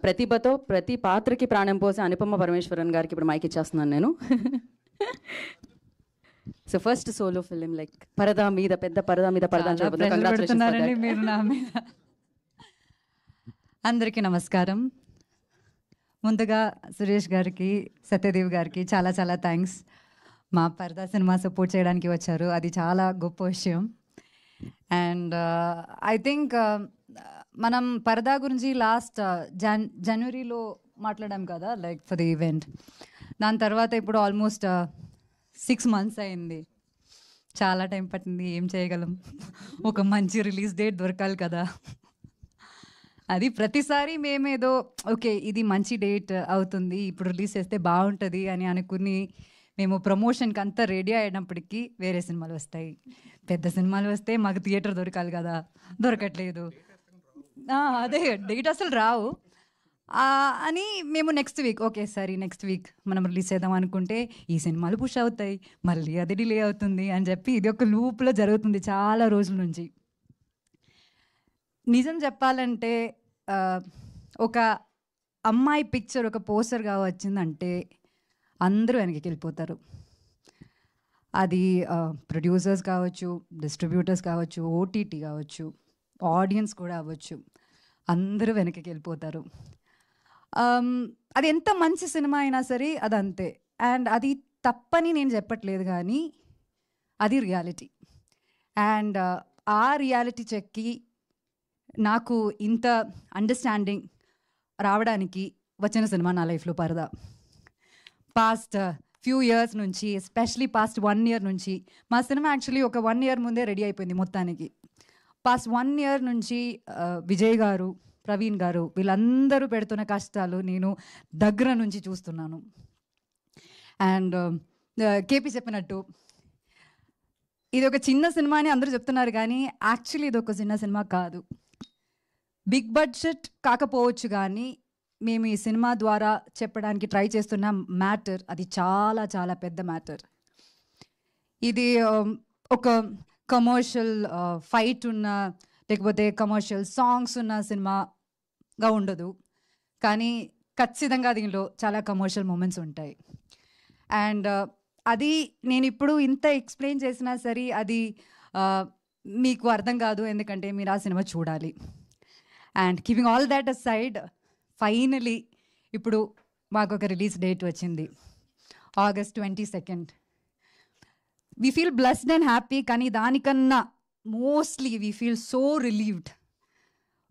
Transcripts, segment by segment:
ప్రతిభతో ప్రతి పాత్రకి ప్రాణం పోసే అనుపమ పరమేశ్వరన్ గారికి ఇప్పుడు మైక్ ఇచ్చేస్తున్నాను నేను. So first solo film like పరదా మీద పెద్ద పరదా మీద పరదా మీరు నా మీద. అందరికీ నమస్కారం. ముందుగా సురేష్ గారికి, సత్యదేవ్ గారికి చాలా చాలా థ్యాంక్స్. మా పరదా సినిమా సపోర్ట్ చేయడానికి వచ్చారు, అది చాలా గొప్ప విషయం. అండ్ ఐ థింక్ మనం పరదా గురించి లాస్ట్ జనవరిలో మాట్లాడాం కదా, లైక్ ఫర్ ది ఈవెంట్. దాని తర్వాత ఇప్పుడు ఆల్మోస్ట్ 6 months అయింది. చాలా టైం పట్టింది. ఏం చేయగలం, ఒక మంచి రిలీజ్ డేట్ దొరకాలి కదా. అది ప్రతిసారి మేమేదో ఓకే ఇది మంచి డేట్ అవుతుంది, ఇప్పుడు రిలీజ్ చేస్తే బాగుంటుంది అని అనుకుని మేము ప్రమోషన్కి అంతా రెడీ అయినప్పటికీ వేరే సినిమాలు వస్తాయి. పెద్ద సినిమాలు వస్తే మాకు థియేటర్ దొరకాలి కదా, దొరకట్లేదు. అదే డేట్ అసలు రావు అని మేము నెక్స్ట్ వీక్ ఓకే సరే నెక్స్ట్ వీక్ మనం రిలీజ్ చేద్దాం అనుకుంటే ఈ సినిమాలు పుష్ అవుతాయి, మళ్ళీ అది డిలే అవుతుంది అని చెప్పి ఇది ఒక లూప్లో జరుగుతుంది చాలా రోజుల నుంచి. నిజం చెప్పాలంటే ఒక అమ్మాయి పిక్చర్ ఒక పోస్టర్గా వచ్చిందంటే అందరూ వెనక్కి వెళ్ళిపోతారు. అది ప్రొడ్యూసర్స్ కావచ్చు, డిస్ట్రిబ్యూటర్స్ కావచ్చు, ఓటీటీ కావచ్చు, ఆడియన్స్ కూడా అవ్వచ్చు, అందరూ వెనక్కి వెళ్ళిపోతారు. అది ఎంత మంచి సినిమా అయినా సరే అది అంతే. అండ్ అది తప్పని నేను చెప్పట్లేదు, కానీ అది రియాలిటీ. అండ్ ఆ రియాలిటీ చెక్కి నాకు ఇంత అండర్స్టాండింగ్ రావడానికి వచ్చిన సినిమా నా లైఫ్లో పరదా. పాస్ట్ ఫ్యూ ఇయర్స్ నుంచి, ఎస్పెషలీ పాస్ట్ 1 year నుంచి, మా సినిమా యాక్చువల్లీ ఒక 1 year ముందే రెడీ అయిపోయింది మొత్తానికి. పాస్ట్ 1 year నుంచి విజయ్ గారు, ప్రవీణ్ గారు వీళ్ళందరూ పెడుతున్న కష్టాలు నేను దగ్గర నుంచి చూస్తున్నాను. అండ్ కేపీ చెప్పినట్టు ఇది ఒక చిన్న సినిమా అని అందరూ చెప్తున్నారు, కానీ యాక్చువల్లీ ఇది ఒక చిన్న సినిమా కాదు. బిగ్ బడ్జెట్ కాకపోవచ్చు, కానీ మేము ఈ సినిమా ద్వారా చెప్పడానికి ట్రై చేస్తున్న మ్యాటర్ అది చాలా చాలా పెద్ద మ్యాటర్. ఇది ఒక కమర్షియల్ ఫైట్ ఉన్న లేకపోతే కమర్షియల్ సాంగ్స్ ఉన్న సినిమాగా ఉండదు, కానీ ఖచ్చితంగా దీనిలో చాలా కమర్షియల్ మూమెంట్స్ ఉంటాయి. అండ్ అది నేను ఇప్పుడు ఇంత ఎక్స్ప్లెయిన్ చేసినా సరే అది మీకు అర్థం కాదు, ఎందుకంటే మీరు ఆ సినిమా చూడాలి. And keeping all that aside, finally ఇప్పుడు మాకు ఒక రిలీజ్ డేట్ వచ్చింది, August 22nd. We feel blessed and happy, కానీ దానికన్నా mostly we feel so relieved.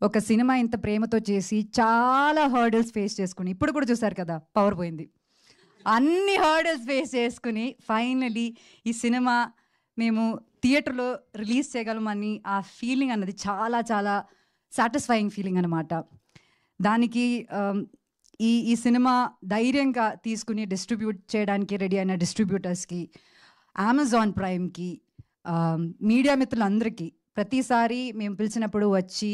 ఒక సినిమా ఇంత ప్రేమతో చేసి చాలా హర్డల్స్ ఫేస్ చేసుకుని, ఇప్పుడు కూడా చూసారు కదా పవర్ పోయింది, అన్ని హర్డల్స్ ఫేస్ చేసుకుని ఫైనలీ ఈ సినిమా మేము థియేటర్లో రిలీజ్ చేయగలమని ఆ ఫీలింగ్ అన్నది చాలా చాలా సాటిస్ఫైయింగ్ ఫీలింగ్ అనమాట. దానికి ఈ సినిమా ధైర్యంగా తీసుకుని డిస్ట్రిబ్యూట్ చేయడానికి రెడీ అయిన డిస్ట్రిబ్యూటర్స్కి, అమెజాన్ ప్రైమ్కి, మీడియా మిత్రులందరికీ, ప్రతిసారి మేము పిలిచినప్పుడు వచ్చి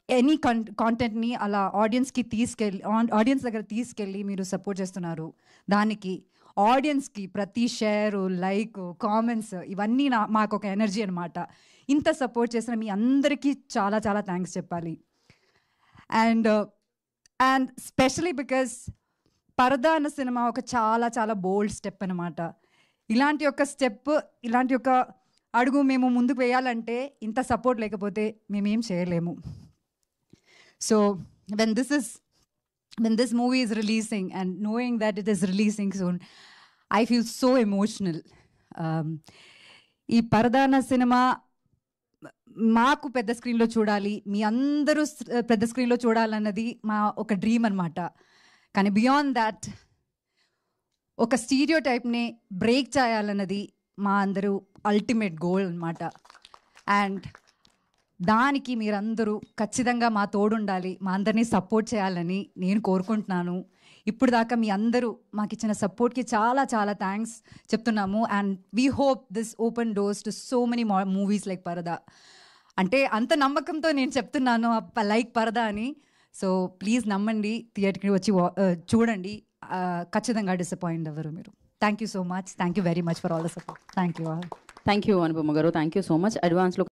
ఎనీ కాంటెంట్ని అలా ఆడియన్స్ దగ్గర తీసుకెళ్ళి మీరు సపోర్ట్ చేస్తున్నారు. దానికి ఆడియన్స్కి ప్రతి షేరు, లైక్, కామెంట్స్ ఇవన్నీ మాకు ఒక ఎనర్జీ అనమాట. ఇంత సపోర్ట్ చేసిన మీ అందరికీ చాలా చాలా థ్యాంక్స్ చెప్పాలి. అండ్ స్పెషలీ బికాస్ పరదా అన్న సినిమా ఒక చాలా చాలా బోల్డ్ స్టెప్ అనమాట. ఇలాంటి ఒక స్టెప్, ఇలాంటి ఒక అడుగు మేము ముందుకు వేయాలంటే ఇంత సపోర్ట్ లేకపోతే మేమేం చేయలేము. So when this movie is releasing and knowing that it is releasing soon, I feel so emotional. ఈ పరదా అన్న సినిమా మాకు పెద్ద స్క్రీన్లో చూడాలి, మీ అందరూ పెద్ద స్క్రీన్లో చూడాలన్నది మా ఒక డ్రీమ్ అనమాట. కానీ బియాండ్ దాట్ ఒక స్టీరియో టైప్ని బ్రేక్ చేయాలన్నది మా అందరూ అల్టిమేట్ గోల్ అనమాట. అండ్ దానికి మీరందరూ ఖచ్చితంగా మా తోడుండాలి, మా అందరినీ సపోర్ట్ చేయాలని నేను కోరుకుంటున్నాను. ఇప్పుడు దాకా మీ అందరూ మాకు ఇచ్చిన సపోర్ట్కి చాలా చాలా థ్యాంక్స్ చెప్తున్నాము. And we hope this open doors to so many movies like పరదా. అంటే అంత నమ్మకంతో నేను చెప్తున్నాను లైక్ పరదా అని. సో ప్లీజ్ నమ్మండి, థియేటర్కి వచ్చి చూడండి, ఖచ్చితంగా డిసప్పాయింట్ అవ్వరు మీరు. Thank you so much. Thank you very much for all the support. Thank you Anupama గారు. Thank you so much. అడ్వాన్స్లో